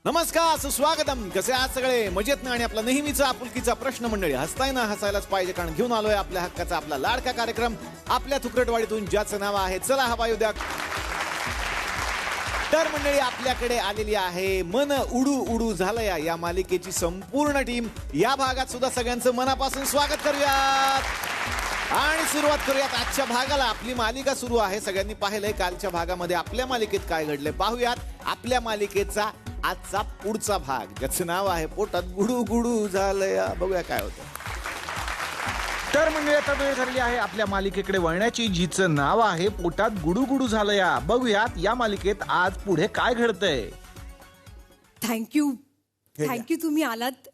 नमस्कार, सुस्वागतम. कसे आहात सगळे? मजेत ना? आणि आपला नेहमीचा आपुलकीचा प्रश्न मंडळी, हसताय ना? हसायलाच पाहिजे, कारण घेऊन आलोय आपल्या हक्काचा आपला लाडका कार्यक्रम आपल्या थुकरटवाडीतून, ज्याचं नाव आहे चला हवा येऊ द्या. तर मंडळी, आपल्याकडे आलेली आहे मन उडू उडू झालंया या मालिकेची संपूर्ण टीम. या भागात सुद्धा सगळ्यांचं मनापासून स्वागत करूयात आणि सुरुवात करूयात आजच्या भागाला. आपली मालिका सुरू आहे. सगळ्यांनी पाहिलंय कालच्या भागामध्ये आपल्या मालिकेत काय घडले. पाहूयात आपल्या मालिकेचा आजचा पुढचा भाग, ज्याचं नाव आहे पोटात गुडू गुडू झालंया. बघूया काय होतं. तर म्हणजे आता वेळ झालेली आहे आपल्या मालिकेकडे वळण्याची, जिचं नाव आहे पोटात गुडू गुडू झालंया. बघूयात या मालिकेत आज पुढे काय घडतंय. थँक्यू तुम्ही आलात.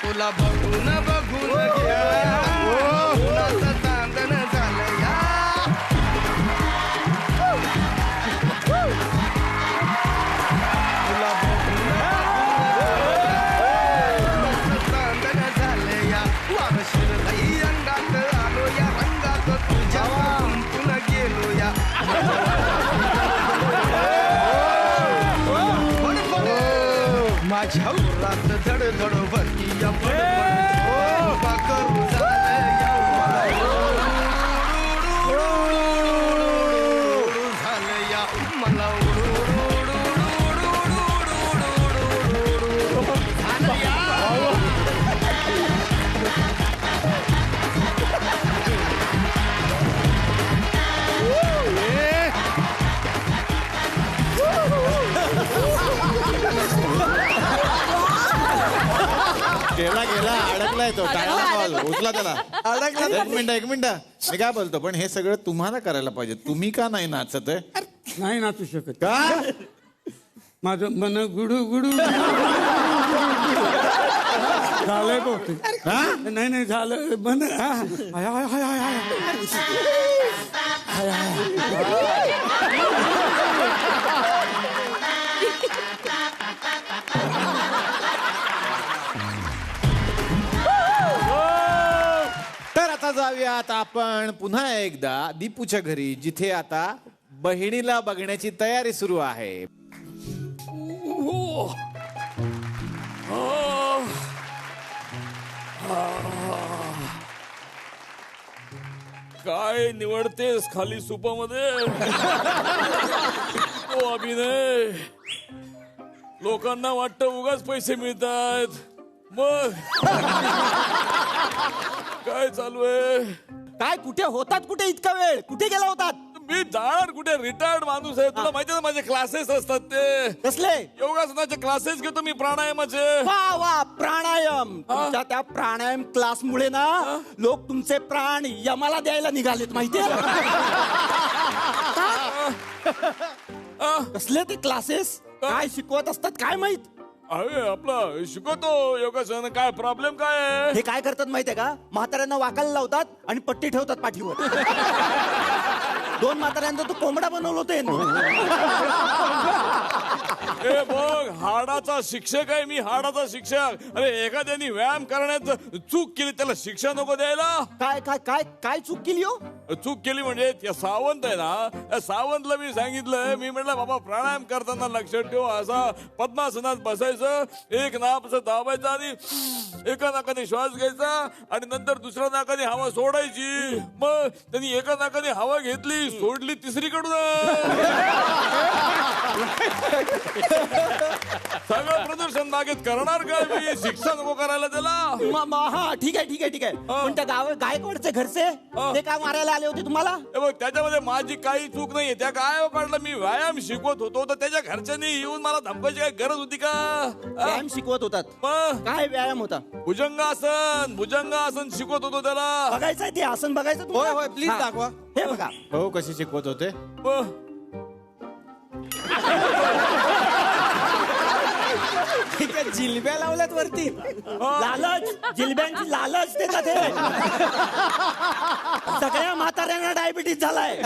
तुला बघून बघून उन्हाचं चांदण झालंया. तुला बघून उन्हाचं चांदण झालंया. वारशीर लई अंगात आलो या रंगात तुझ्या गुंतून गेलो या. माझ्या उरात धड धड भरती या करू झालंया मला गेला गेला, अडकलाय तो. कॉल उचला त्याला. अडकला. एक मिनिट मी काय बोलतो, पण हे सगळं तुम्हाला करायला पाहिजे. तुम्ही का नाही नाचत आहे? नाही नाचू शकत का? माझं मन गुडू गुडू झालंय बहुतेक. नाही झालं मन. तर आता जाऊयात आपण पुन्हा एकदा दीपूच्या घरी, जिथे आता बहिणीला बघण्याची तयारी सुरू आहे. काय निवडतेस खाली सुपामध्ये? तो अभिनय. लोकांना वाटतं उगाच पैसे मिळतात. मग काय चालू आहे? काय कुठे होतात? कुठे इतका वेळ? कुठे गेला होतात? मी जाणार कुठे? रिटायर्ड माणूस आहे. तुला माहिती ना माझे क्लासेस असतात ते. कसले? योगासनाचे क्लासेस घेतो मी, प्राणायामाचे. वा वा, प्राणायाम. तुमच्या त्या प्राणायाम क्लास मुळे ना लोक तुमचे प्राण यमाला द्यायला निघालेत, माहितीये? कसले ते क्लासेस? काय शिकवत असतात काय माहित? अरे आपला शिकवतो योगासन. काय प्रॉब्लेम काय आहे? हे काय करतात माहितीये का? म्हाताऱ्यांना वाकायला लावतात आणि पट्टी ठेवतात पाठीवर. 2 म्हाताऱ्यांचा तो कोंबडा बनवलं होतं. ए बघ, हाडाचा शिक्षक आहे मी, हाडाचा शिक्षक. अरे एखाद्याने व्यायाम करण्याचं चूक केली, त्याला शिक्षा नको द्यायला? काय काय काय काय चूक केली हो? चूक केली म्हणजे त्या सावंत आहे ना, त्या सावंतला मी सांगितलं, मी म्हटलं बाबा प्राणायाम करताना लक्षात ठेव, असा पद्मासनात बसायचं, एक नाक असं दाबायचं आणि एका नाकाने श्वास घ्यायचा आणि नंतर दुसऱ्या नाकाने हवा सोडायची. मग त्यांनी एका नाकाने हवा घेतली, सोडली तिसरीकडून. सगळं प्रदर्शन मागेत करणार काय मी? शिक्षा नको करायला त्याला. हा ठीक आहे. पण त्या गायकवाडचे घरचे ते काय मारायला आले होते तुम्हाला? बघ, त्याच्यामध्ये माझी काही चूक नाहीये. त्या काय काढलं, मी व्यायाम शिकवत होतो तर त्याच्या घरच्यांनी येऊन मला धमकायची काय गरज होती का? व्यायाम शिकवत होतात? मग काय व्यायाम होता? भुजंगासन शिकवत होतो त्याला. बघायचंय ते आसन बघायचं? होय प्लीज दाखवा. हे बघा. हो, कशी शिकवत होते? त्या जिलब्या लावल्यात वरती लालच जिलब्यांची लालच देतात हे. सगळ्या म्हाताऱ्यांना डायबिटीस झालाय.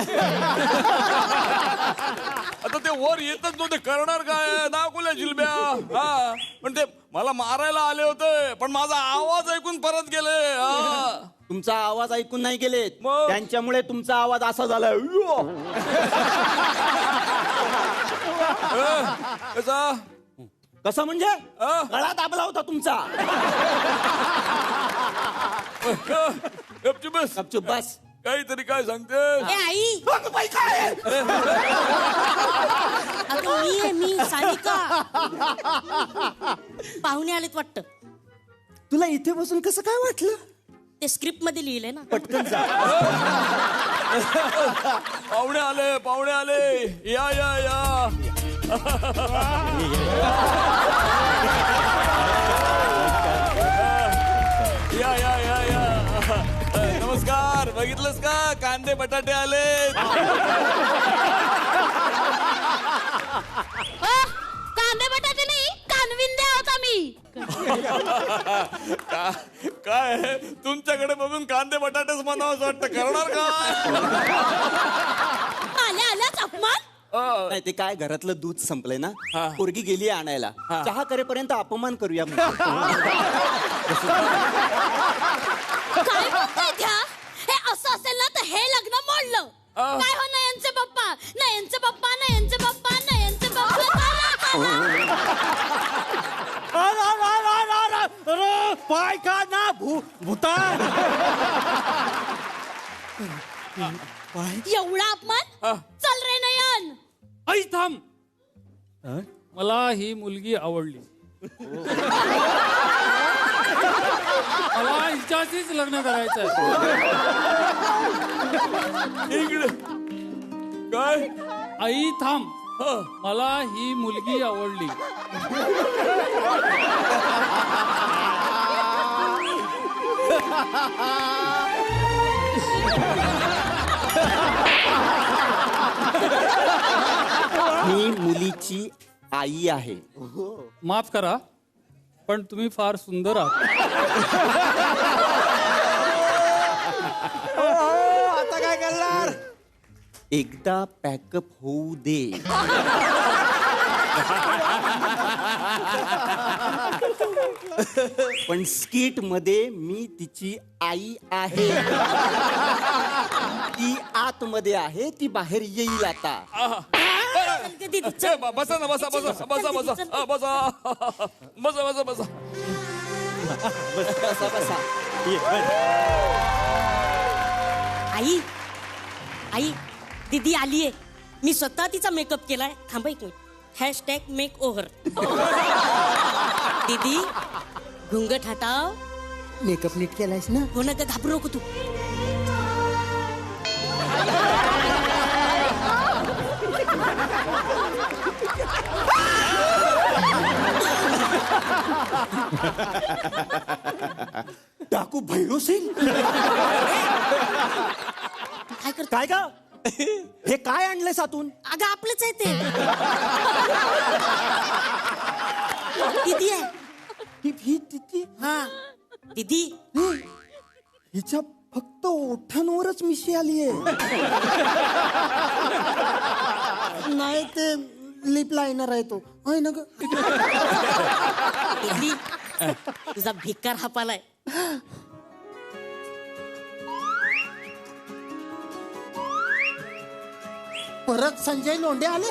आता ते वर येतच नव्हते, करणार काय? दाखवल्या जिलब्या. हा पण ते मला मारायला आले होते, पण माझा आवाज ऐकून परत गेले. तुमचा आवाज ऐकून नाही गेलेत, मग? त्यांच्यामुळे तुमचा आवाज असा झालाय. कसा कसं म्हणजे गळा दाबला होता तुमचा. गपचूप बस. गपचूप बस. काहीतरी काय सांगते? ए आई अगं मी सानिका. पाहुणे आलेत वाटतं. तुला इथे बसून कसं काय वाटलं? ते स्क्रिप्ट मध्ये लिहिलंय ना. पटकन जा. पाहुणे आले. या या या. या या या या. नमस्कार. बघितलंस का? कांदे बटाटे आले. कांदे बटाटे नाही, कानविंदे आहोत आम्ही. काय तुमच्याकडे बघून कांदे बटाटेच म्हणावं वाटतं. करणार काय? आल्याच अपमान. नाही ते काय घरातलं दूध संपलंय ना, पोरगी गेली आणायला. चहा करेपर्यंत अपमान करूया. काय बोलताय त्या? हे असं असेल ना तर हे लग्न मोडलं. काय हो नयनचे पप्पा, नयनचे पप्पा, नयनचे पप्पा, नयनचे पप्पा. पाय का ना भूता. एवढा अपमान. चल रे नयन. आई थांब. मला ही मुलगी आवडली. मला हिच्याशीच लग्न करायचंय. इकडे काय? आई थांब. मला ही मुलगी आवडली. मी मुलीची आई आहे. माफ करा, पण तुम्ही फार सुंदर आहात. आता काय करणार? एकदा पॅकअप होऊ दे. पण स्किट मध्ये मी तिची आई आहे. ती आतमध्ये आहे, ती बाहेर येईल आता. बसा ना. बसा. बसा बसा. आई दीदी आलीये. मी स्वतः तिचा मेकअप केलाय. थांबा एक मिनिट. #मेकओव्हर. दीदी घुंगट हटाव. मेकअप नीट केलायस ना? हो ना ग, घाबरू नको तू. डाकू भैरू सिंग. काय करतो? काय का हे काय आणलंय सातून? अगं आपलंच आहे ते. दीदी आहे. ही तिची. हा दीदी. हिच्या फक्त ओठांवरच मिशी आलीये. नाही ते लिप लायनर आहे तो. होय ना ग? दीदी तुझा भिकार हापालाय. परत संजय लोंढे आले.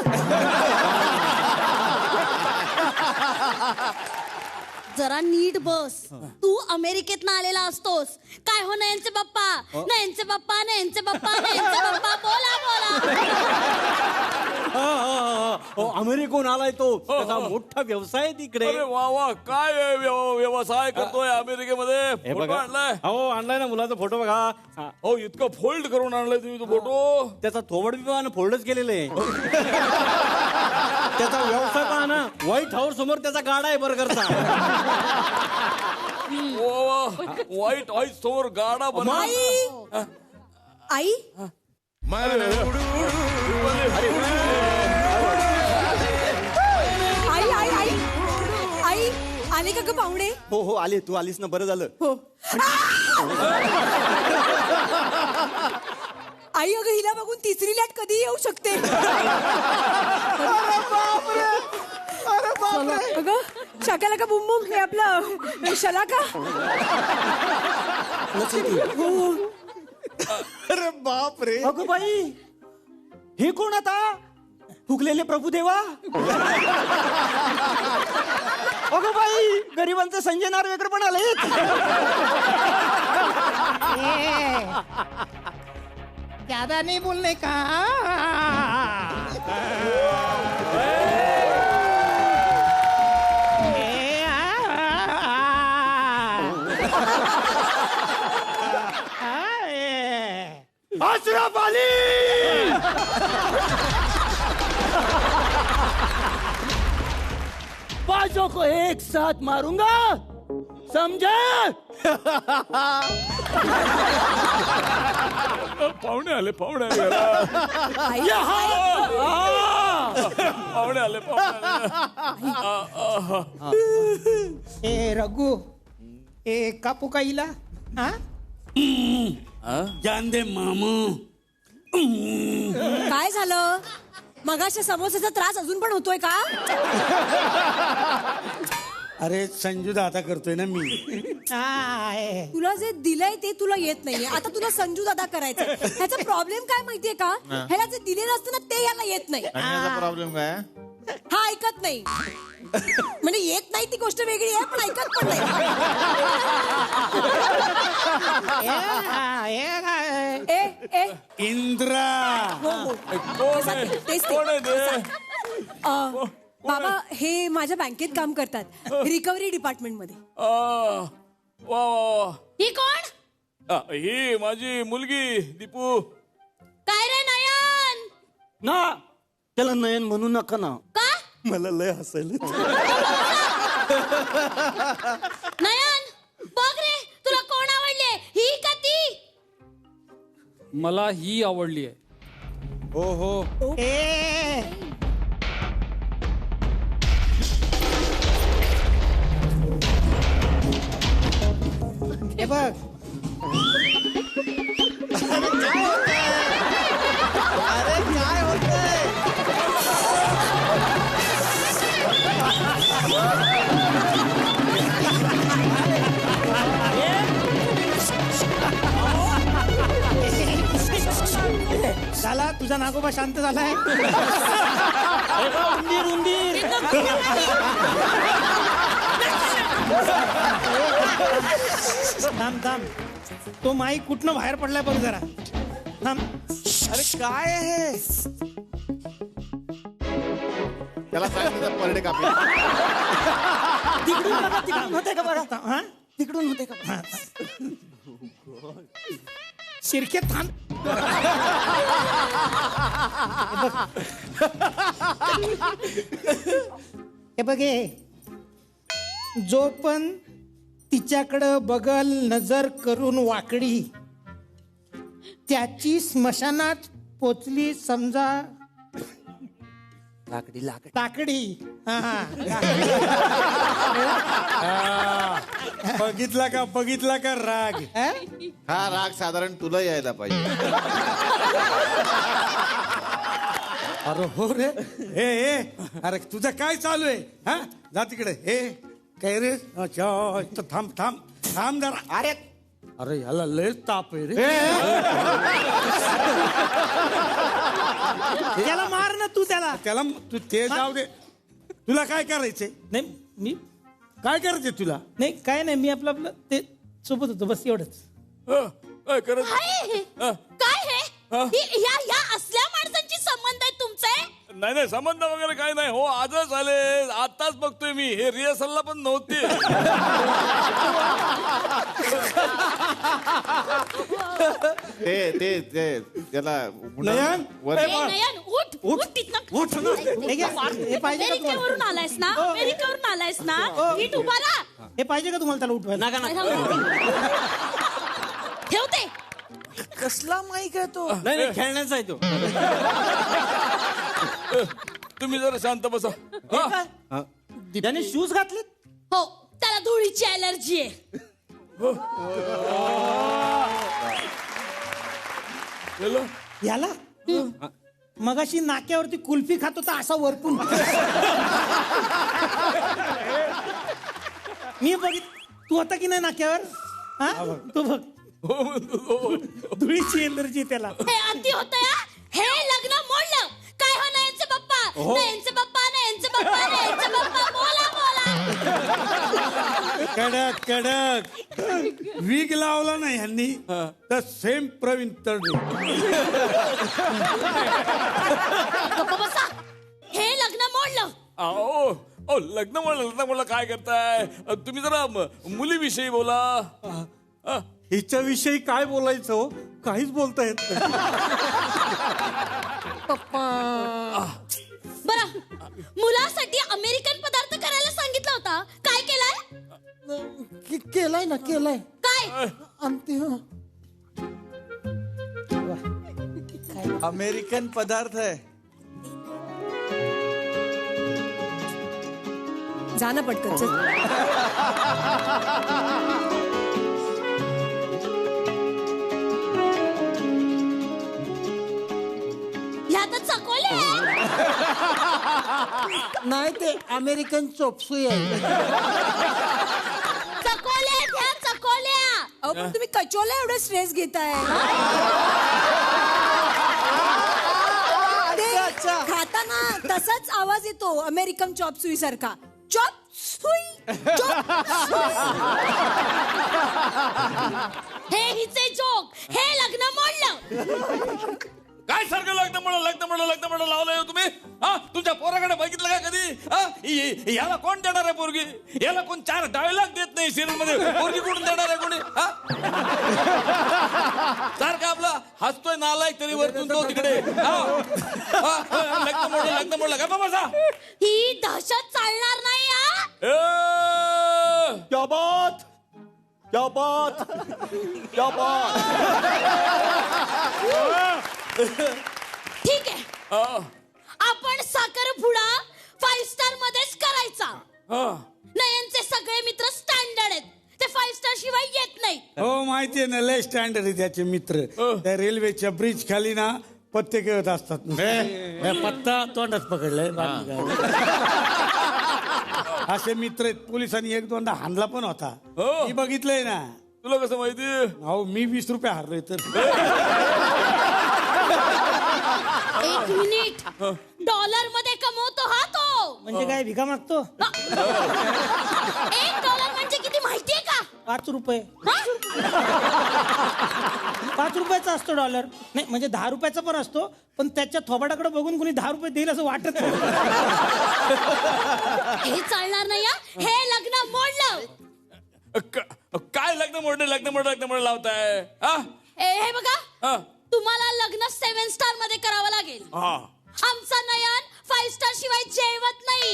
जरा नीट बस. तू अमेरिकेत आलेला असतोस. काय हो नयनचे पप्पा, नयनचे पप्पा, नयनचे पप्पा, नयनचे पप्पा. बोला. अमेरिकून आलाय तो. त्याचा मोठा व्यवसाय तिकडे. अरे वा. काय व्यवसाय करतोय अमेरिकेमध्ये? फोटो आणलाय? हो आणलाय ना. मुलाचा फोटो बघा. हो इतकं फोल्ड करून आणलाय तुम्ही तो फोटो? त्याचा थोबड विमान फोल्डच केलेले आहे. त्याचा व्यवसाय पहा ना. व्हाईट हाऊस समोर त्याचा गाडा आहे बर्गरचा. व्हाईट हाऊस समोर गाडा बनवा. आई आई आई आई आई का ग पाहुणे? हो हो आले, तू आलीस ना, बरं झालं. हो. आई अगं हिला बघून तिसरी लाट कधी येऊ शकते. अगं शाकाला का बुम बुम हे आपलं शलाका. अरे बाप रे. अगं बाई, हे कोण आता? फुगलेले प्रभुदेवा. अगं बाई, गरिबांचं संजय नार्वेकर पण आले. ज्यादा नहीं बोलने का. अशरफ अली. बाजों को एक साथ मारूंगा, समझे? पाहुणे आले पाहुणे आले पाहुणे आले ए रघु, ए कापू का हिला? हा? जान दे मामू. काय झालं? मगाच्या समोसाचा त्रास अजून पण होतोय का? अरे संजू दादा करतोय ना मी. तुला जे दिलंय ते तुला येत नाहीये. आता तुला संजू दादा करायचं. ह्याचा प्रॉब्लेम काय माहितीये का? ह्याला जे दिलेलं असतं ना ते ह्याला येत नाही. प्रॉब्लेम काय? हा ऐकत नाही. म्हणजे येत नाही ती गोष्ट वेगळी आहे, पण ऐकत पण नाही. इंद्रा. तेच बाबा हे माझ्या बँकेत काम करतात, रिकव्हरी डिपार्टमेंट मध्ये. ही कोण? ही माझी मुलगी दीपू. काय रे नयन? ना त्याला नयन म्हणू नका ना. का? मला लय हसायला. नयन बघ रे, तुला कोण आवडले, ही का ती? मला ही आवडली आहे. हो हो. हे बघ, अरे काय होतंय? झाला तुझा नागोबा शांत झालाय. उंदीर उंदीर. थांब थांब, तो माई कुठनं बाहेर पडलाय बघ जरा. थांब. अरे काय आहे? त्याला सांगितलं परडे कापे. तिकडून बघा, तिकडून होते का बघा. हा? तिकडून होते का? शिरके थांब. हे बघ, जो पण तिच्याकडं बगल नजर करून वाकडी, त्याची स्मशानात पोचली समजा. लाकडी लाकडी टाकडी. बघितला का राग. हा राग साधारण तुला यायला पाहिजे. अरे हो रे. ए अरे तुझं काय चालू आहे? हा जा तिकडे. हे काय रे? अच्छा थांब थांब थांब जरा. अरे ह्याला लयच ताप आहे रे. त्याला मार ना तू त्याला. त्याला तू ते जाऊ दे. तुला काय करायचंय? नाही मी काय करायचंय तुला? नाही काय नाही, मी आपलं आपलं ते सोबत होतो बस एवढंच. काय हे? ह्या असल्या माणसांची संबंध आहे तुमचे? नाही संबंध वगैरे काही नाही हो. आजच आले, आताच बघतोय मी. हे रिहर्सलला पण नव्हते. ते त्याला नयन? नयन उठ उठ तिथनं. उठ ना. हे पाहिजे का तुम्हाला? अमेरिकेवरून आलायस ना? अमेरिकेवरून आलायस ना? नीट उभा राहा. हे पाहिजे का तुम्हाला त्याला उठवायला? ठेवते. कसला माईक आहे तो? नाही खेळण्याचा आहे तो. तुम्ही जरा शांत बसा. त्याने शूज घातलेत. हो, त्याला धुळीची ऍलर्जी आहे. याला मगाशी नाक्यावरती कुल्फी खात होता असा वरपून. मी बघित तू होता की नाही नाक्यावर? हा तू बघ धुळीची एलर्जी त्याला. हे अति होत हे लग्न मोडलं. काय हो नयनचे पप्पा, नयनचे पप्पा, नयनचे पप्पा, नयनचे पप्पा, बोला बोला. कडक कडक वीग लावला नाही ह्यांनी तर सेम प्रवीण तरडे. गप्पा बसा. हे लग्न मोडलं. ओ लग्न म्हणलं काय करताय तुम्ही? जरा मुलीविषयी बोला. हिच्याविषयी काय बोलायचं हो? काहीच बोलता येत नाही. बरं, मुलासाठी अमेरिकन पदार्थ करायला सांगितलं होता. काय केलाय? केलाय ना केलाय. काय? अमेरिकन पदार्थ आहे. जा ना पटकन चल. ह्या तर चकोले. नाही ते अमेरिकन चोपसुई आहे. चकोल्या घ्या चकोल्या. अहो पण तुम्ही कचोला एवढं स्ट्रेस घेताय. ते खाताना तसाच आवाज येतो अमेरिकन चॉप सुई सारखा. चॉप सुई. हे हिचे जोक. हे लग्न मोडलं. काय सारखं लग्न म्हणलं लावलंय हो तुम्ही? हा तुमच्या पोराकडे बघितलं का कधी? याला कोण देणार आहे पोरगी? याला कोण 4 डायलॉग देत नाही सिरियल मध्ये. पोरगी कुठून देणार आहे कोणी? सारखं आपला हसतोय नालायक तरी वरतून तो तिकडे. लग्न मोडलं का बसा. ही दहशत चालणार नाही. क्या बात क्या बात क्या बात. ठीक आहे, आपण साखरपुडा 5 स्टार मध्येच करायचा. नयनचे सगळे मित्र स्टँडर्ड आहेत. ते 5 स्टार शिवाय येत नाही. हो माहितीये ना, लय स्टँडर्ड आहे त्याचे मित्र. त्या रेल्वेच्या ब्रिज खाली ना पत्ते खेळत असतात. पत्ता तोंडात पकडलाय. असे मित्र आहेत. पोलिसांनी 1-2दा हाणला पण होता. मी बघितलंय ना. तुला कसं माहिती? अहो मी 20 रुपये हारलोय तर. 1 मिनिट. डॉलर मध्ये कमवतो हा तो. म्हणजे काय भिका मागतो? $1 म्हणजे किती माहितीये का? 5 रुपये. हा? 5 रुपयाचा असतो डॉलर. नाही म्हणजे 10 रुपयाचा पण असतो. पण त्याच्या थोबाडाकडे बघून कोणी 10 रुपये देईल असं वाटत नाही. हे चालणार नाही. हे लग्न मोडलं. काय लग्न मोडलं लावताय? हे बघा, तुम्हाला लग्न 7 स्टार मध्ये करावं लागेल. आमचा नयन 5 स्टार शिवाय जेवत नाही.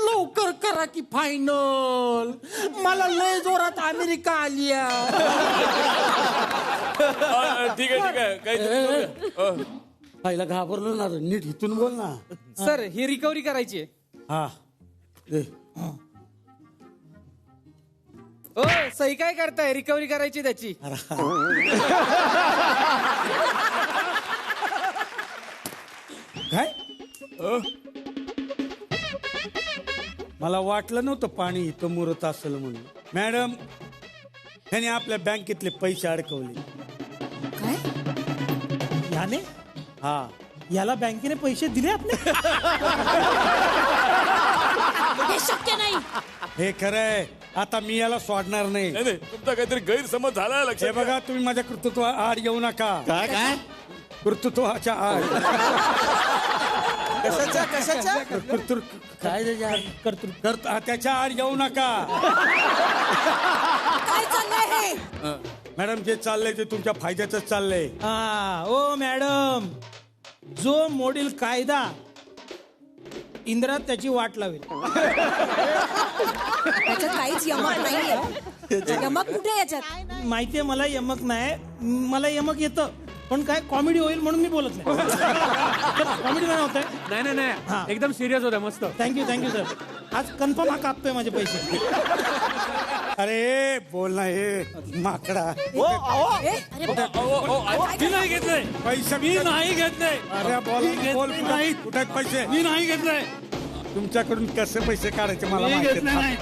लवकर करा की फायनल. मला लय जोरात अमेरिका आली. ठीक आहे काही पहिला घाबरलो ना. नीट इथून बोल ना. सर ही रिकव्हरी करायची आहे. हा ओ सही काय करताय? रिकव्हरी करायची त्याची. काय? मला वाटलं नव्हतं पाणी इथं मुरत असेल म्हणून. मॅडम ह्याने आपल्या बँकेतले पैसे अडकवले. काय याने? हा याला बँकेने पैसे दिले आपले? हे शक्य नाही. हे खरंय. आता मी याला सोडणार नाही. तुमचा काहीतरी गैरसमज झालाय. लक्ष हे बघा, तुम्ही माझ्या कर्तृत्व आड येऊ नका. काय काय कर्तृत्वाच्या आड. कशाच्या काय त्याच्या आड येऊ नका. काय चाललंय हे? मॅडम जे चाललंय ते तुमच्या फायद्याच चाललंय. ओ मॅडम, जो मोडील कायदा इंद्रात त्याची वाट लावेल. त्याच्यात काहीच यमक नाहीये. यमक कुठे याच्यात? माहितीये मला यमक नाही. मला यमक येतं. पण काय कॉमेडी होईल म्हणून मी बोलत नाही कॉमेडी नाही होत आहे. नाही नाही नाही एकदम सिरियस होत्या मस्त. Thank you sir. आज कन्फर्म हा कापतोय माझे पैसे. अरे बोल ना हे माकडा. मी नाही घेतलंय पैसे मी नाही घेतलंय. अरे बोल बोल नाही. कुठे आहेत पैसे? मी नाही घेतलंय. तुमच्याकडून कसे पैसे काढायचे मला मी माहिती घेतले नाही.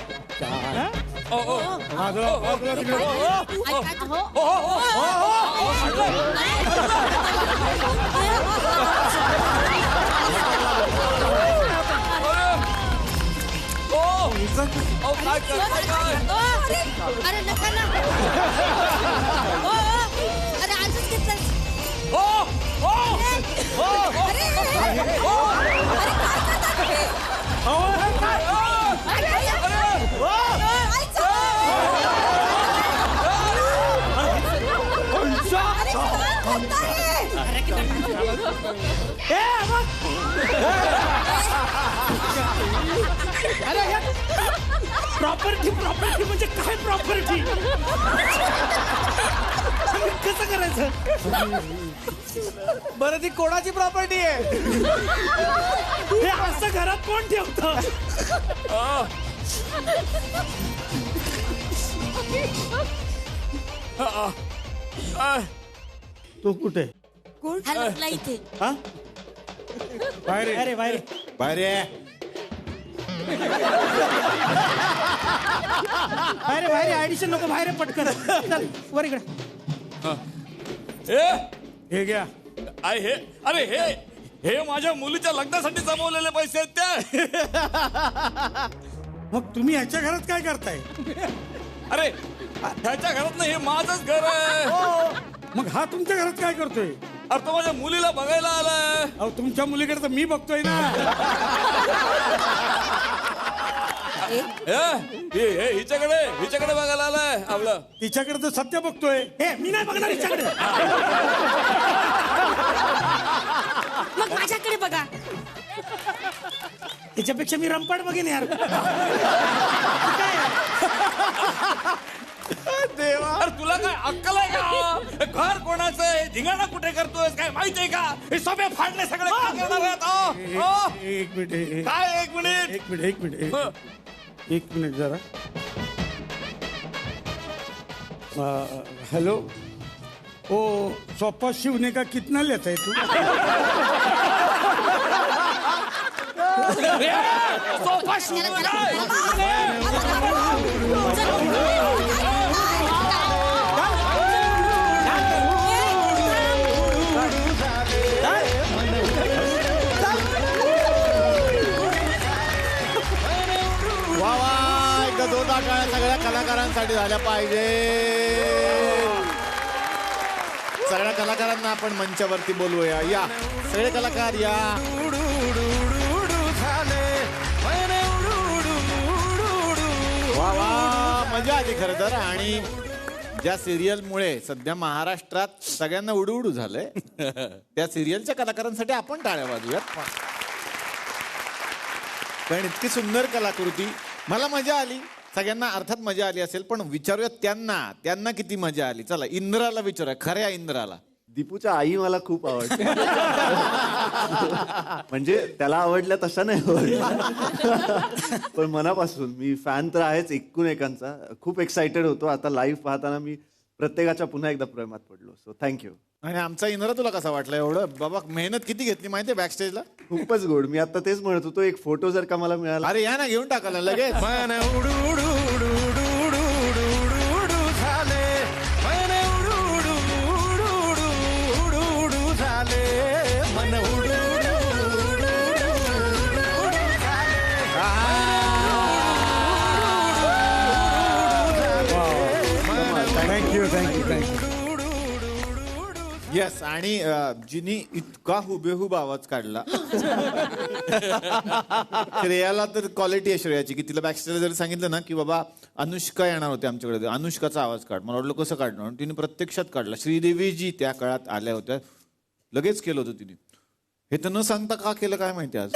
अरे नका ना. अरे आजच घेतलं. प्रॉपर्टी म्हणजे काय प्रॉपर्टी? कसं करायचं? बरं ती कोणाची प्रॉपर्टी आहे? हे असं घरात कोण ठेवतं? तू कुठे? हॅलो इथे. हा बाहेर ये. अरे बाहेर बाहेर ये. बाहेर ऍडिशन नको. बाहेर पटकन चल वर इकडे. हे घ्या. हे अरे हे माझ्या मुलीच्या लग्नासाठी जमवलेले पैसे आहेत त्या. मग तुम्ही ह्याच्या घरात काय करताय? अरे ह्याच्या घरात नाही, हे माझंच घर आहे. मग हा तुमच्या घरात काय करतोय? अरे तो माझ्या मुलीला बघायला आलाय. अहो तुमच्या मुलीकडे तर मी बघतोय ना. हिच्याकडे बघायला आलाय आपलं. तिच्याकडे तर सत्य बघतोय. हे मी नाही बघणार हिच्याकडे. मग माझ्याकडे बघा. त्याच्यापेक्षा मी रंपाट बघेन यार. अरे तुला काय अक्कल आहे का? घर कोणाचं आहे? धिंगाणा कुठे करतोय काय माहितीये का? हे सोबे फाडले सगळे काय करणार आहेत? एक मिनिट. काय एक मिनिट? एक मिनिट जरा. हेलो ओ सोफा शिवने का कितना लेता है तू? सोफा वा वा, एकदा जोरदार टाळ्या सगळ्या कलाकारांसाठी झाल्या पाहिजे. सगळ्या कलाकारांना आपण मंचावरती बोलवूया. या सगळे कलाकार या. वा वा, मजा आली खरं तर. आणि ज्या सिरियलमुळे सध्या महाराष्ट्रात सगळ्यांना उडू उडू झालंय त्या सिरियलच्या कलाकारांसाठी आपण टाळ्या वाजूयात. कारण इतकी सुंदर कलाकृती. मला मजा आली, सगळ्यांना अर्थात मजा आली असेल, पण विचारूया त्यांना किती मजा आली. चला इंद्राला विचारूया, खऱ्या इंद्राला. दीपूच्या आई मला खूप आवडते. म्हणजे त्याला आवडल्या तशा नाही आवडल्या, पण मनापासून मी फॅन तर आहेच एकूण एकांचा. खूप एक्साइटेड होतो. आता लाईव्ह पाहताना मी प्रत्येकाच्या पुन्हा एकदा प्रेमात पडलो. So thank you. आणि आमचा इंद्रा तुला कसा वाटला? एवढं बाबा मेहनत किती घेतली माहितीये बॅक स्टेजला. खूपच गोड. मी आता तेच म्हणत होतो, एक फोटो जर का मला मिळाला. अरे या ना, घेऊन टाकायला लगेच. थँक्यू. येस. आणि जिनी इतका हुबेहूब आवाज काढला. श्रेयाला तर क्वालिटी आहे श्रेयाची, की तिला बॅकस्टेजला जरी सांगितलं ना की बाबा अनुष्का येणार होते आमच्याकडे, अनुष्काचा आवाज काढ. मला वाटलं कसं काढणार, तिने प्रत्यक्षात काढला. श्रीदेवीजी त्या काळात आल्या होत्या, लगेच केलं होतं तिने. हे तर न सांगता का केलं काय माहिती आज.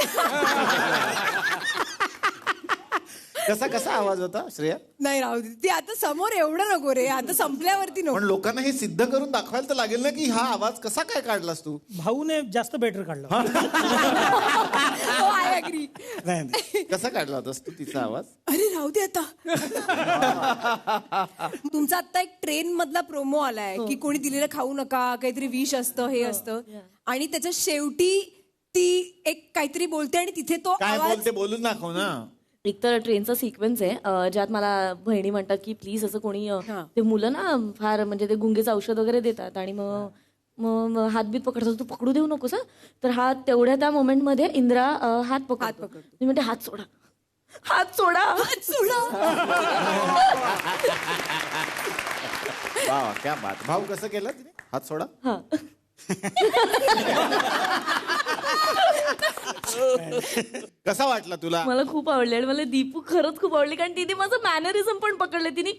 कसा कसा आवाज होता श्रेया? नाही राहू दे ती आता समोर एवढं नको रे आता संपल्यावरती नको. पण लोकांना हे सिद्ध करून दाखवायला तर लागेल ना की हा आवाज कसा काय काढलास तू? भाऊने जास्त बेटर काढला. I agree. कसा काढला होतास तू तिचा आवाज? अरे राहू दे आता. तुमचा आता एक ट्रेन मधला प्रोमो आलाय की कोणी दिलेलं खाऊ नका, काहीतरी विष असतं हे असतं आणि त्याच्या शेवटी ती एक काहीतरी बोलते आणि तिथे तो काय आवाज बोलते बोलून दाखव ना. एक तर ट्रेनचा सिक्वेन्स आहे ज्यात मला बहिणी म्हणतात की प्लीज असं कोणी ते मुलं ना फार म्हणजे ते गुंगेचं औषध वगैरे देतात आणि मग हातबीत पकडतात तू पकडू देऊ नकोस. तर हा तेवढ्या त्या मोमेंटमध्ये इंदिरा हात पकडतो. मी म्हणते हात सोडा हात सोडा हात सोडा. वा क्या बात. भाऊ कसं केलं तिने? हात सोडा. हा कसा वाटला तुला? मला खूप आवडले आणि मला दीपू खरंच खूप आवडली कारण तिने माझं मॅनरिझम पण पकडले. तिने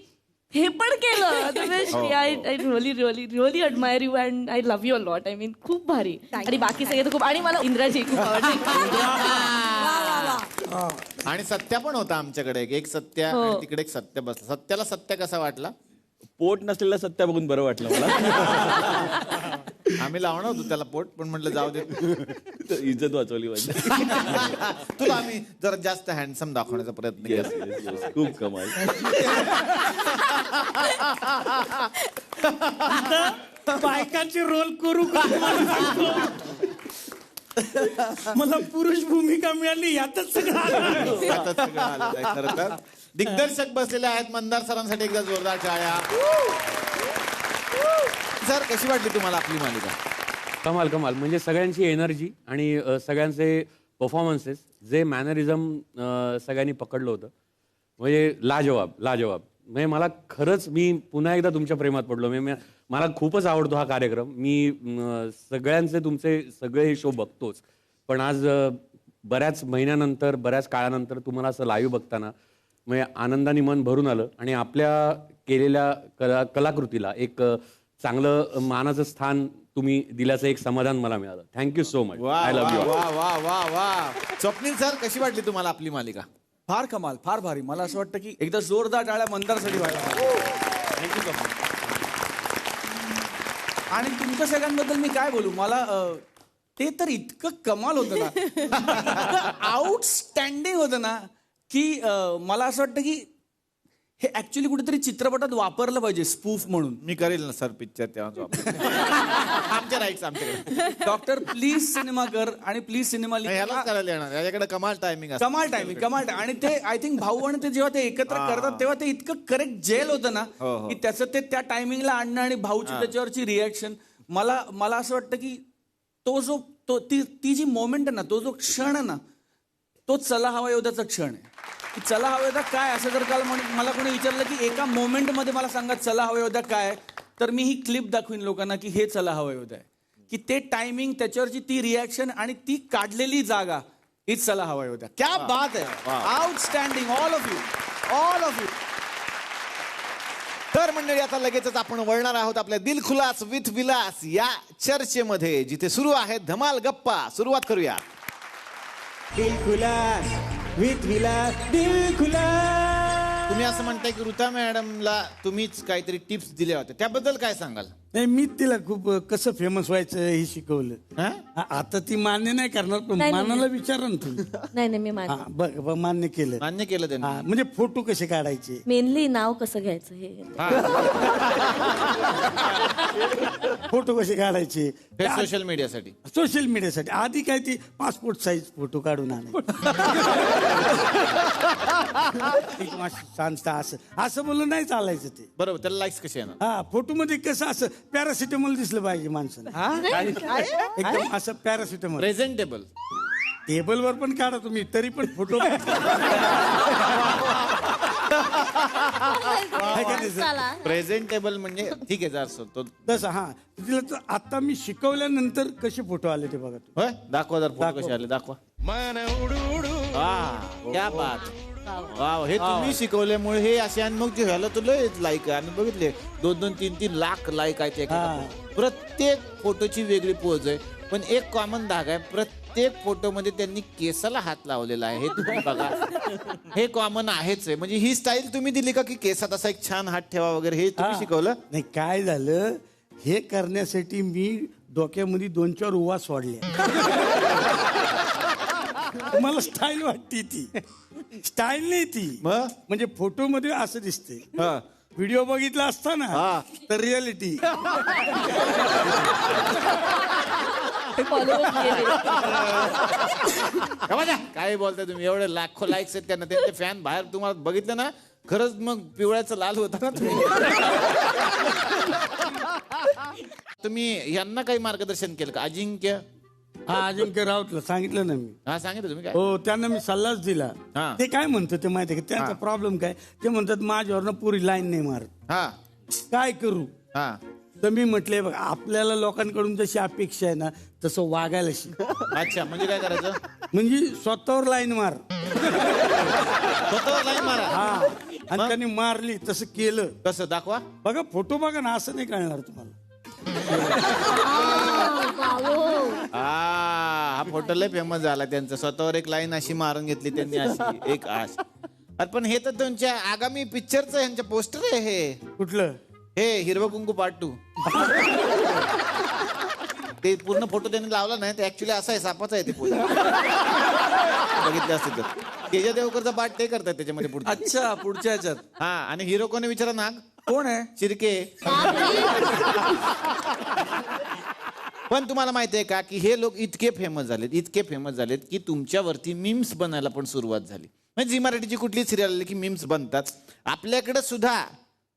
हे पण केलं. I really really really admire you and I love you a lot. I mean खूप भारी. आणि बाकी सगळे तर खूप. आणि मला इंदिराजी खूप आवडली. आणि सत्या पण होता आमच्याकडे एक सत्या आणि तिकडे एक सत्य बसला. सत्याला सत्य कसा वाटला? पोट नसलेला सत्या बघून बरं वाटलं मला. आम्ही लावणार होतो त्याला पोट पण म्हटलं जाऊ दे. इज्जत वाचवली पाहिजे. तुला आम्ही जरा जास्त हँडसम दाखवण्याचा प्रयत्न केला. खूप कमाल. बायकांचे रोल करू का मला पुरुष भूमिका मिळाली यातच सगळं आलं खरं तर. दिग्दर्शक बसलेले आहेत मंदार सरांसाठी एकदा जोरदार टाळ्या. सर कशी वाटली तुम्हाला आपली मालिका? कमाल कमाल. म्हणजे सगळ्यांची एनर्जी आणि सगळ्यांचे परफॉर्मन्सेस जे मॅनरिझम सगळ्यांनी पकडलं होतं म्हणजे लाजवाब लाजवाब. म्हणजे मला खरंच मी पुन्हा एकदा तुमच्या प्रेमात पडलो. मला खूपच आवडतो हा कार्यक्रम. मी सगळ्यांचे तुमचे सगळे शो बघतोच पण आज बऱ्याच महिन्यानंतर बऱ्याच काळानंतर तुम्हाला असं लाईव्ह बघताना म्हणजे आनंदाने मन भरून आलं आणि आपल्या केलेल्या कलाकृतीला एक चांगलं मानाचं स्थान तुम्ही दिल्याचं एक समाधान मला मिळालं. Thank you so much. I love you. वा वा वा वा. स्वप्नील सर कशी वाटली तुम्हाला आपली मालिका? फार कमाल फार भारी. मला असं वाटतं की एकदा जोरदार टाळ्या मंदारसाठी व्हायला. Thank you so much. आणि तुमच्या सगळ्यांबद्दल मी काय बोलू. मला ते तर इतकं कमाल होतं ना आउटस्टँडिंग होतं ना की मला असं वाटतं की हे ऍक्च्युली कुठेतरी चित्रपटात वापरलं पाहिजे स्पूफ म्हणून. मी करेल ना सर पिक्चर तेव्हा. आमच्या राईट्स आमच्याकडे. डॉक्टर प्लीज सिनेमा कर आणि प्लीज सिनेमा करायला येणार. याच्याकडे कमाल टायमिंग कमाल टायमिंग आणि ते आय थिंक भाऊ आणि ते जेव्हा ते एकत्र करतात तेव्हा ते इतकं करेक्ट जेल होतं ना की त्याचं ते त्या टायमिंगला आणणं आणि भाऊची त्याच्यावरची रिॲक्शन. मला असं वाटतं की तो जो ती जी मोमेंट आहे ना तो जो क्षण आहे ना तो चला हवा योद्धाचा क्षण आहे. चला हवा योद्धा काय असं जर काल मला कोणी विचारलं की एका मोमेंटमध्ये मला सांगा चला हवा योद्धा काय तर मी ही क्लिप दाखवीन लोकांना की हे चला हवा योद्धा आहे. की ते टायमिंग त्याच्यावरची ती रिॲक्शन आणि ती काढलेली जागा हीच चला हवा योद्धा. क्या बात आहे. आउटस्टँडिंग. All of you. तर मंडळी आता लगेचच आपण वळणार आहोत आपल्या दिलखुलास विथ विलास या चर्चेमध्ये जिथे सुरू आहे धमाल गप्पा. सुरुवात करूया. दिलखुलास विथ विलास. दिलखुलास. तुम्ही असं म्हणताय की ऋता मॅडमला तुम्हीच काहीतरी टिप्स दिल्या होत्या त्याबद्दल काय सांगाल? नाही मी तिला खूप कसं फेमस व्हायचं हे शिकवलं. आता ती मान्य नाही करणार पण नाही, मानाला विचारा ना तुम्ही. नाही मी मान्य. बघ मान्य केलं. मान्य केलं त्यांनी. म्हणजे फोटो कसे काढायचे मेनली नाव कसं घ्यायचं हे. फोटो कसे काढायचे सोशल मीडियासाठी. आधी काय ती पासपोर्ट साईज फोटो काढून शांत असं बोलून नाही चालायचं ते. बरोबर. त्याला लाईक्स कसे येणार? हा फोटो मध्ये कसं असं पॅरासिटामॉल दिसलं पाहिजे माणसाला. एकदम असं पॅरासिटामॉल प्रेझेंटेबल. टेबलवर पण काढा तुम्ही तरी पण फोटो. प्रेझेंटेबल म्हणजे ठीक आहे जर तसं. हा तिला तर आता मी शिकवल्यानंतर कसे फोटो आले ते बघा. होय दाखवा जर फोटो कसे आले दाखवा. क्या बात. वाव. हे तुम्ही शिकवल्यामुळे हे असे आणि मग व्हायला तुला लाईक आहे. आम्ही बघितले 2-2, 3-3 लाख लाईक आहेत प्रत्येक फोटोची वेगळी पोज आहे, पण एक कॉमन धागा आहे. प्रत्येक फोटोमध्ये त्यांनी केसाला हात लावलेला आहे. हे तुम्ही बघा, हे कॉमन आहेच आहे. म्हणजे ही स्टाईल तुम्ही दिली का, की केसात असा एक छान हात ठेवा वगैरे, हे तुम्ही शिकवलं? नाही, काय झालं, हे करण्यासाठी मी डोक्यामध्ये 2-4 उवा सोडल्या. मला स्टाईल वाटते ती. स्टाईल नाही ती, म्हणजे फोटो मध्ये असं दिसते. व्हिडिओ बघितला असता ना तर रियालिटी. काय बोलताय तुम्ही, एवढे लाखो लाईक्स आहेत त्यांना, त्यांचे फॅन बाहेर तुम्हाला बघितलं ना, खरंच मग पिवळ्याचं लाल होता ना तुम्ही. तुम्ही यांना काही मार्गदर्शन केलं का? अजिंक्य अजिंक्य राऊतला सांगितलं ना मी. सांगितलं तुम्ही काय? हो, त्यांना मी सल्लाच दिला. ते काय म्हणतो ते माहिती आहे का, त्यांचा प्रॉब्लेम काय, ते म्हणतात माझ्यावर पुरी लाईन नाही मारत. काय करू? तर मी म्हटले बघ, आपल्याला लोकांकडून जशी अपेक्षा आहे ना तसं वागायला शिक. अच्छा, म्हणजे काय करायचं? म्हणजे स्वतःवर लाईन मार. स्वतःवर लाईन मारा. आणि त्यांनी मारली, तसं केलं. कसं दाखवा? बघा फोटो बघा ना, असं नाही कळणार तुम्हाला. हा फोटो लय फेमस झाला त्यांचा. स्वतःवर एक लाईन अशी मारून घेतली त्यांनी, अशी एक आश. पण हे तर तुमच्या आगामी पिक्चरचं यांच्या पोस्टर आहे. हे कुठलं? हे हिरवं कुंकू पार्ट 2. ते पूर्ण फोटो त्यांनी लावला नाही, ते ऍक्च्युली असा आहे, सापाचा आहे ते पोस्टर. बघितलं असतं तर तेजा देवकरचा पार्ट ते करतात त्याच्यामध्ये पुढे. अच्छा, पुढच्या ह्याच्यात. हा, आणि हिरो कोणी विचारा नाग कोण आहे? चिरके. पण तुम्हाला माहिती आहे का, की हे लोक इतके फेमस झालेत की तुमच्यावरती मीम्स बनायला पण सुरुवात झाली. म्हणजे झी मराठीची कुठली सिरियल आली की मीम्स बनतात. आपल्याकडे सुद्धा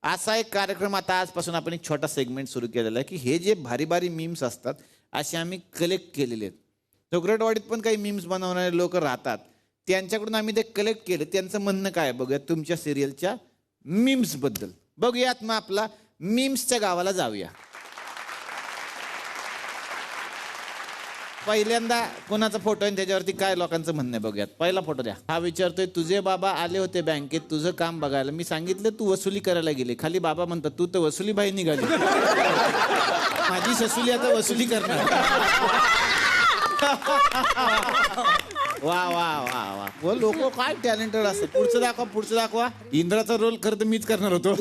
असा एक कार्यक्रम आता आजपासून आपण एक छोटा सेगमेंट सुरू केलेला आहे, की हे जे भारी भारी मीम्स असतात असे आम्ही कलेक्ट केलेले आहेत. चोकरेटवाडीत पण काही मीम्स बनवणारे लोक राहतात, त्यांच्याकडून आम्ही ते कलेक्ट केले. त्यांचं म्हणणं काय बघूयात तुमच्या सिरियलच्या मीम्स बद्दल. बघूयात मग आपला मीम्सच्या गावाला जाऊया. पहिल्यांदा कोणाचा फोटो आहे त्याच्यावरती काय लोकांचं म्हणणं आहे बघूयात. पहिला फोटो द्या. हा विचारतोय, तुझे बाबा आले होते बँकेत तुझं काम बघायला, मी सांगितलं तू वसुली करायला गेले. खाली बाबा म्हणतात तू तर वसुली बाई निघाली. माझी ससुली आता वसुली करणार. वा वा वा वा, व लोक काय टॅलेंटेड असतात. पुढचं दाखवा. इंद्राचा रोल खरं तर मीच करणार होतो,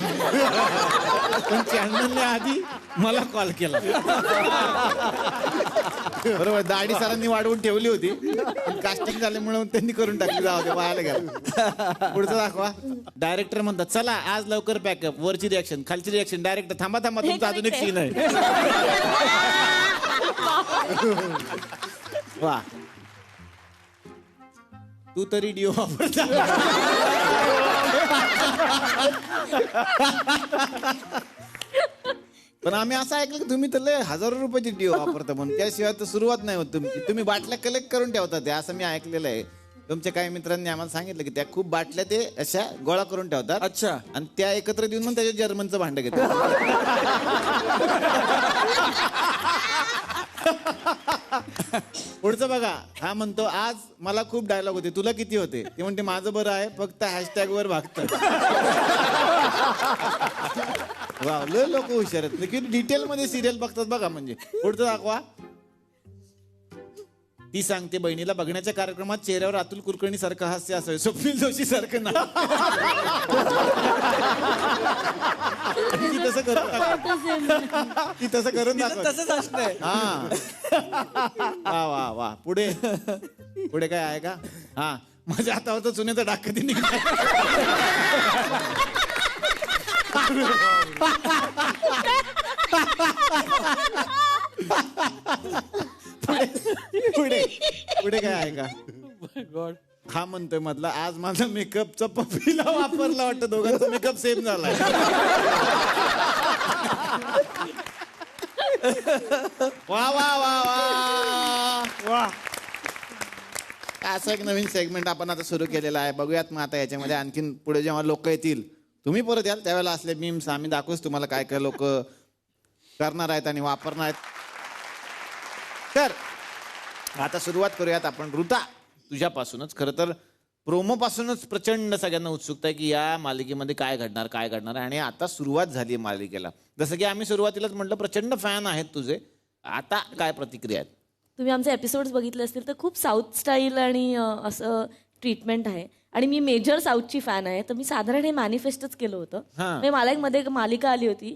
पण चॅनलने आधी मला कॉल केला. बरोबर, दाढी सरांनी वाढवून ठेवली होती, पण कास्टिंग झाल्यामुळे त्यांनी करून टाकली. जाऊ दे, व्हायला गेला. पुढचं दाखवा. डायरेक्टर म्हणतात चला आज लवकर पॅकअप. वरची रिॲक्शन, खालची रिॲक्शन. डायरेक्टर थांबा तुमचा अजून एक सीन आहे. वा, तू तरी डिओ वापरता. पण आम्ही असं ऐकलं की तुम्ही तर लय हजारो रुपयाची डिओ वापरता म्हणून, त्याशिवाय तर सुरुवात नाही होत तुमची. तुम्ही बाटल्या कलेक्ट करून ठेवता ते, असं मी ऐकलेलं आहे. तुमच्या काही मित्रांनी आम्हाला सांगितलं की त्या खूप बाटल्या ते अशा गोळा करून ठेवतात. अच्छा. आणि त्या एकत्र देऊन मग त्याच्या जर्मनचं भांडं घेतात. पुढचं बघा. हा म्हणतो आज मला खूप डायलॉग होते, तुला किती होते? ते म्हणते माझं बरं आहे, फक्त हॅशटॅग वर भागतं. वा, लय लोक हुशार आहेत, लेकिन डिटेल मध्ये सिरियल बघतात बघा. म्हणजे पुढचं दाखवा. ती सांगते बहिणीला बघण्याच्या कार्यक्रमात चेहऱ्यावर अतुल कुलकर्णी सारखं हास्य असावे, स्वप्नील जोशी सारखं ना. ती तसं करून तसंच असतंय. हा, वा वा वा. पुढे काय आहे का? हा, माझ्या हातावर तर चुन्याचा डाग कधी निघाला. पुढे काय आहे का? हा म्हणतोय मधला, आज माझा मेकअपचा पप्पीला वापरला वाटतं, दोघांचा मेकअप सेम झालाय. वा वा वा वा वा. असं एक नवीन सेगमेंट आपण आता सुरू केलेला आहे. बघूयात मग आता याच्यामध्ये आणखीन पुढे जेव्हा लोक येतील, तुम्ही परत याल त्यावेळेला असले मीम्स आम्ही दाखवूच तुम्हाला काय काय लोक करणार आहेत आणि वापरणार आहेत. तर आता सुरुवात करूयात आपण. ऋता, तुझ्यापासूनच. खरं तर प्रोमो पासूनच प्रचंड सगळ्यांना उत्सुकता आहे की या मालिकेमध्ये काय घडणार. आणि आता सुरुवात झाली आहे मालिकेला. जसं की आम्ही सुरुवातीलाच म्हटलं, प्रचंड फॅन आहेत तुझे. आता काय प्रतिक्रिया आहेत? तुम्ही आमचे एपिसोड्स बघितले असतील तर खूप साऊथ स्टाईल आणि असं ट्रीटमेंट आहे आणि मी मेजर साऊथची फॅन आहे तर मी साधारण हे मॅनिफेस्टच केलं होतं. म्हणजे मला मध्ये एक मालिका आली होती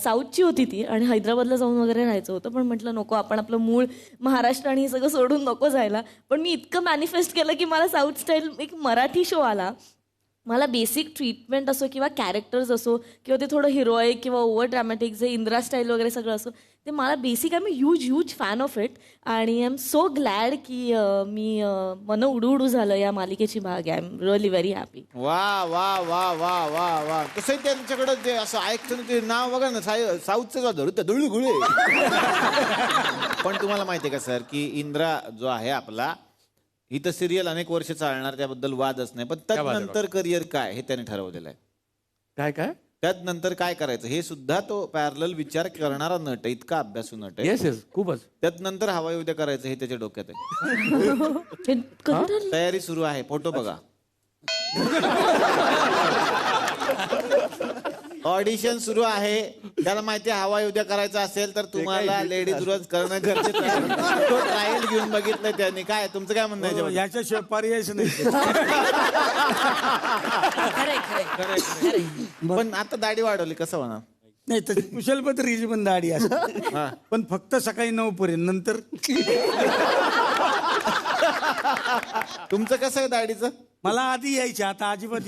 साऊथची होती ती आणि हैदराबादला जाऊन वगैरे राहायचं होतं पण म्हटलं नको आपण आपलं मूळ महाराष्ट्र आणि हे सगळं सोडून नको जायला. पण मी इतकं मॅनिफेस्ट केलं की मला साऊथ स्टाईल एक मराठी शो आला. मला बेसिक ट्रीटमेंट असो किंवा कॅरेक्टर्स असो किंवा ते थोडं हिरोईक किंवा ओव्हर ड्रॅमॅटिक जे इंदिरा स्टाईल वगैरे सगळं असो ते मला basic I am huge fan of it आणि आय एम सो ग्लॅड की मी मन उडू उडू झालं या मालिकेची भाग आहे. I am really very happy. वा वा वा वा वा वा कसं त्यांच्याकडं ते असं ऐकतं ते नाव बघा ना साऊथचं धुळगुळे. पण तुम्हाला माहिती आहे का सर की इंद्रा जो आहे आपला ही तर सिरियल अनेक वर्ष चालणार त्याबद्दल वादच नाही पण त्यानंतर करिअर काय हे त्याने ठरवलेलं आहे. काय त्यानंतर काय करायचं हे सुद्धा तो पॅरलल विचार करणारा नट आहे. इतका अभ्यासू नट आहे. येस खूपच. त्यानंतर हवाई उद्या करायचं हे त्याच्या डोक्यात आहे. तयारी सुरू आहे. फोटो बघा. ऑडिशन सुरू आहे. त्याला माहिती आहे हवाई उद्या करायचं असेल तर तुम्हाला लेडीज रोज करणं गरजेचं आहे. तो ट्रायल घेऊन बघितलंय त्यांनी. काय तुमचं काय म्हणणं आहे? याच्याशिवाय पर्यायच नाही. पण आता दाढी वाढवली कसं होणार? नाही तर कुशल पत्रीची पण दाढी असते पण फक्त सकाळी 9 पर्यंत नंतर. तुमचं कसं आहे दाढीचं? मला आधी यायचे आता अजिबात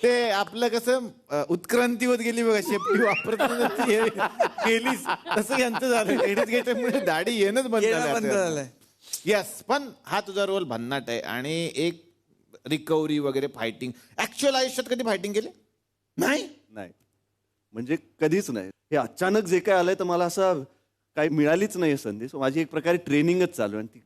ते आपलं कसं उत्क्रांती होत गेली बघा शेपटी वापरत केलीस तसं यांचं झालं. लेडीज गेटमुळे दाढी येणंच बंद झालं. यस पण हा तुझा रोल भन्नाट आहे आणि एक रिकव्हरी वगैरे फायटिंग. ऍक्च्युअल आयुष्यात कधी फायटिंग केली नाही? नाही म्हणजे कधीच नाही. हे अचानक जे काय आलंय तर मला असं काही मिळालीच नाही संधी. सो माझी एक प्रकारे ट्रेनिंगच चालू आहे आणि ती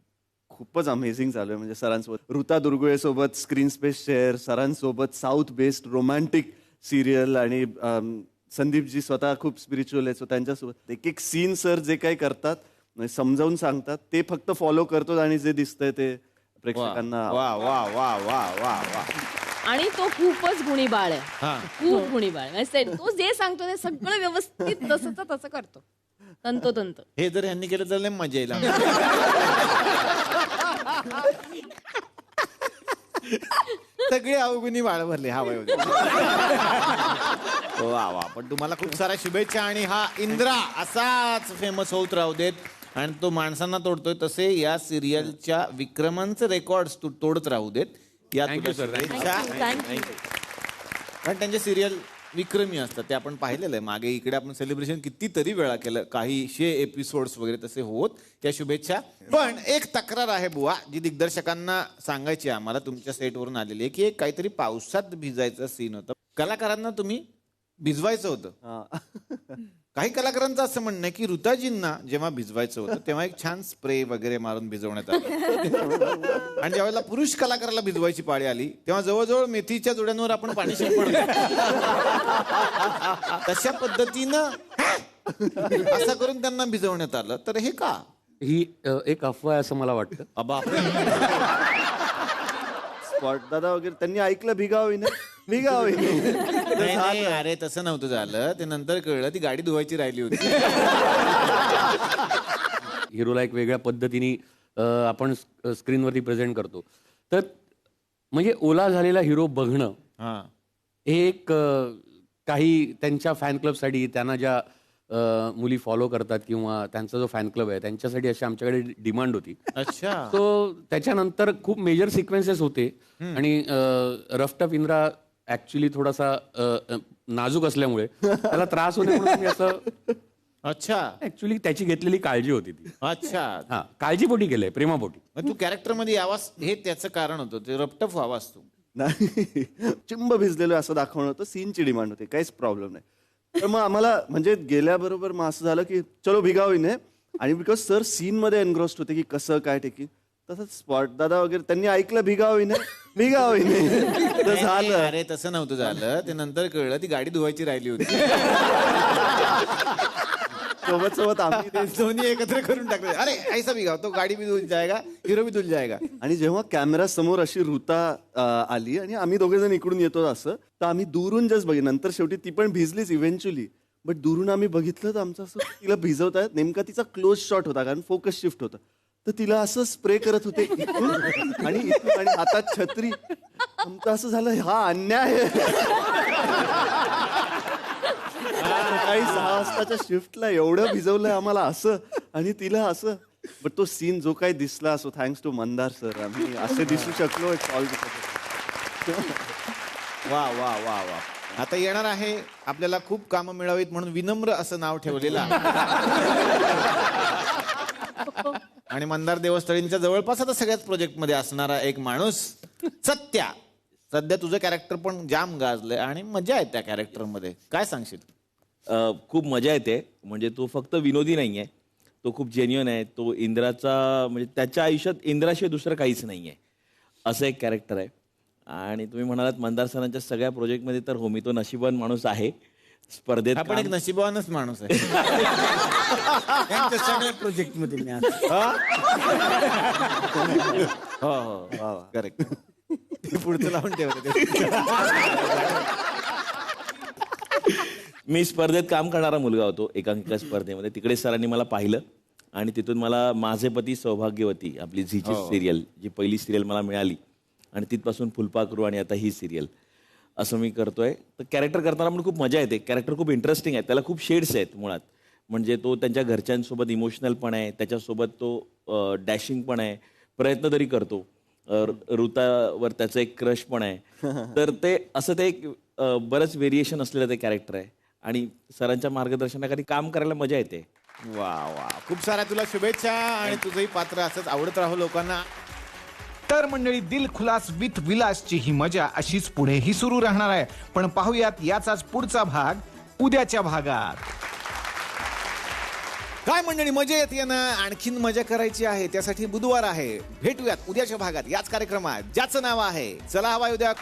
खूपच अमेझिंग चालू आहे. म्हणजे सरांसोबत ऋता दुर्गुळे सोबत स्क्रीन स्पेस शेअर, सरांसोबत साऊथ बेस्ड रोमॅन्टिक सिरियल आणि संदीपजी स्वतः खूप स्पिरिच्युअल आहे. सो त्यांच्यासोबत एक एक सीन सर जे काही करतात समजावून सांगतात ते फक्त फॉलो करतो आणि जे दिसतंय ते प्रेक्षकांना. वा वा वा वा वा वा. आणि तो खूपच गुणी बाळ आहे. खूप गुणी बाळ आहे. तो जे सांगतो ते सगळं व्यवस्थित तसंच तसं करतो तंतोतंत. हे जर यांनी केलं तर मजा येईल. सगळे अवगुणी बाळ भरले हवाई उद्या. वा वा. पण तुम्हाला खूप साऱ्या शुभेच्छा आणि हा इंद्रा असाच फेमस होत राहू देत आणि तो माणसांना तोडतोय तसे या सिरियलच्या विक्रमांचे रेकॉर्ड्स तू तोडत राहू देत. या कारण त्यांचे सिरियल विक्रमी असतात ते आपण पाहिलेलं आहे मागे. इकडे आपण सेलिब्रेशन कितीतरी वेळा केलं. काही 100 एपिसोड्स वगैरे तसे होत. त्या शुभेच्छा. पण एक तक्रार आहे बुवा जी दिग्दर्शकांना सांगायची आम्हाला तुमच्या सेटवरून आलेली आहे की एक काहीतरी पावसात भिजायचं सीन होतं. कलाकारांना तुम्ही भिजवायचं होतं. काही कलाकारांचं असं म्हणणं आहे की ऋताजींना जेव्हा भिजवायचं होतं तेव्हा एक छान स्प्रे वगैरे मारून भिजवण्यात आलं आणि ज्यावेळेला पुरुष कलाकाराला भिजवायची पाळी आली तेव्हा जवळजवळ मेथीच्या जोड्यांवर आपण पाणी शिंपडलं. तशा पद्धतीनं असं करून त्यांना भिजवण्यात आलं. तर हे का? ही एक अफवा आहे असं मला वाटतं. स्पॉट दादा वगैरे त्यांनी ऐकलं भिगावी नाही. अरे तसं नव्हतं झालं. ते नंतर कळलं ती गाडी धुवायची राहिली होती. हिरोला एक वेगळ्या पद्धतीने आपण स्क्रीनवरती प्रेझेंट करतो. तर म्हणजे ओला झालेला हिरो बघणं हे एक काही त्यांच्या फॅन क्लबसाठी त्यांना ज्या मुली फॉलो करतात किंवा त्यांचा जो फॅन क्लब आहे त्यांच्यासाठी अशी आमच्याकडे डिमांड होती. अच्छा. तो त्याच्यानंतर खूप मेजर सिक्वेन्सेस होते आणि रफ टफ इंद्रा ऍक्च्युली थोडासा नाजूक असल्यामुळे त्याला त्रास होते म्हणून असं. अच्छा. ऍक्च्युली त्याची घेतलेली काळजी होती ती. अच्छा. हा काळजीपोटी केलंय प्रेमापोटी. तू कॅरेक्टर मध्ये यावास हे त्याचं कारण होतं. ते रपटफ व्हावास तू. नाही चिंब भिजलेलो असं दाखवणं होतं. सीनची डिमांड होती. काहीच प्रॉब्लेम नाही. तर मग आम्हाला म्हणजे गेल्याबरोबर मग असं झालं की चलो भिगावीने आणि बिकॉज सर सीन मध्ये एनग्रोस्ड होते की कसं काय टेकिंग. तसंच स्पॉट दादा वगैरे त्यांनी ऐकलं भिगावीने झालं. अरे तसं नव्हतं झालं. ते नंतर कळलं ती गाडी धुवायची राहिली होती. सोबत आम्ही दोन्ही एकत्र करून टाकले. अरे ऐसा भिगाव तो गाडी भी धुल जाएगा हिरो भी धुल जाएगा. आणि जेव्हा कॅमेरा समोर अशी ऋता आली आणि आम्ही दोघे जण इकडून येतो असं तर आम्ही दूरून जस्ट बघितलं. नंतर शेवटी ती पण भिजलीच इव्हेंच्युअली. बट दुरून आम्ही बघितलं तर आमचं असं तिला भिजवतायत. नेमका तिचा क्लोज शॉट होता कारण फोकस शिफ्ट होता. तर तिला असं स्प्रे करत होते इथून आणि इथून आणि हातात छत्री. आमचं असं झालं हा अन्याय आहे. सकाळी 6 वाजताच्या शिफ्टला एवढं भिजवलंय आम्हाला असं आणि तिला असं. बट तो सीन जो काही दिसला so thanks to Mandar sir आम्ही असे दिसू शकलो. वा वा वा वा. आता येणार आहे आपल्याला खूप कामं मिळावीत म्हणून विनम्र असं नाव ठेवलेलं आणि मंदार देवस्थळींच्या जवळपास आता सगळ्याच प्रोजेक्टमध्ये असणारा एक माणूस सत्या. सध्या तुझं कॅरेक्टर पण जाम गाजलंय आणि मजा आहे त्या कॅरेक्टरमध्ये. काय सांगशील? खूप मजा येते. म्हणजे तो फक्त विनोदी नाही आहे, तो खूप जेन्युअन आहे. तो इंद्राचा म्हणजे त्याच्या आयुष्यात इंद्राशिवाय दुसरं काहीच नाही आहे असं एक कॅरेक्टर आहे. आणि तुम्ही म्हणालात मंदार सरांच्या सगळ्या प्रोजेक्टमध्ये तर हो मी तो नशिबान माणूस आहे. स्पर्धेत आपण एक नशिबानच माणूस आहे. सगळ्या प्रोजेक्ट मध्ये मी हो करेक्ट. पुढचं लावून ठेवते. मी स्पर्धेत काम करणारा मुलगा होतो एकांकिका स्पर्धेमध्ये. तिकडे सरांनी मला पाहिलं आणि तिथून मला माझे पती सौभाग्यवती आपली झीची सिरियल जी पहिली सिरियल मला मिळाली आणि तिथपासून फुलपाखरू आणि आता ही सिरियल असं मी करतोय. तर कॅरेक्टर करताना पण खूप मजा येते. कॅरेक्टर खूप इंटरेस्टिंग आहे. त्याला खूप शेड्स आहेत मुळात. म्हणजे तो त्यांच्या घरच्यांसोबत इमोशनल पण आहे, त्याच्यासोबत तो डॅशिंग पण आहे, प्रयत्न तरी करतो. ऋतावर त्याचं एक क्रश पण आहे. तर ते असं ते एक बरंच व्हेरिएशन असलेलं ते कॅरेक्टर आहे आणि सरांच्या मार्गदर्शनाखाली काम करायला मजा येते. वा वा. खूप साऱ्या तुला शुभेच्छा आणि तुझंही पात्र असंच आवडत राहो लोकांना. तर मंडळी दिल खुलास विथ विलासची ही मजा अशीच पुढेही सुरू राहणार आहे. पण पाहूयात याचाच पुढचा भाग उद्याच्या भागात. काय मंडळी मजा येते ना. आणखीन मजा करायची आहे त्यासाठी बुधवार आहे. भेटूयात उद्याच्या भागात याच कार्यक्रमात ज्याचं नाव आहे चला हवा उद्या.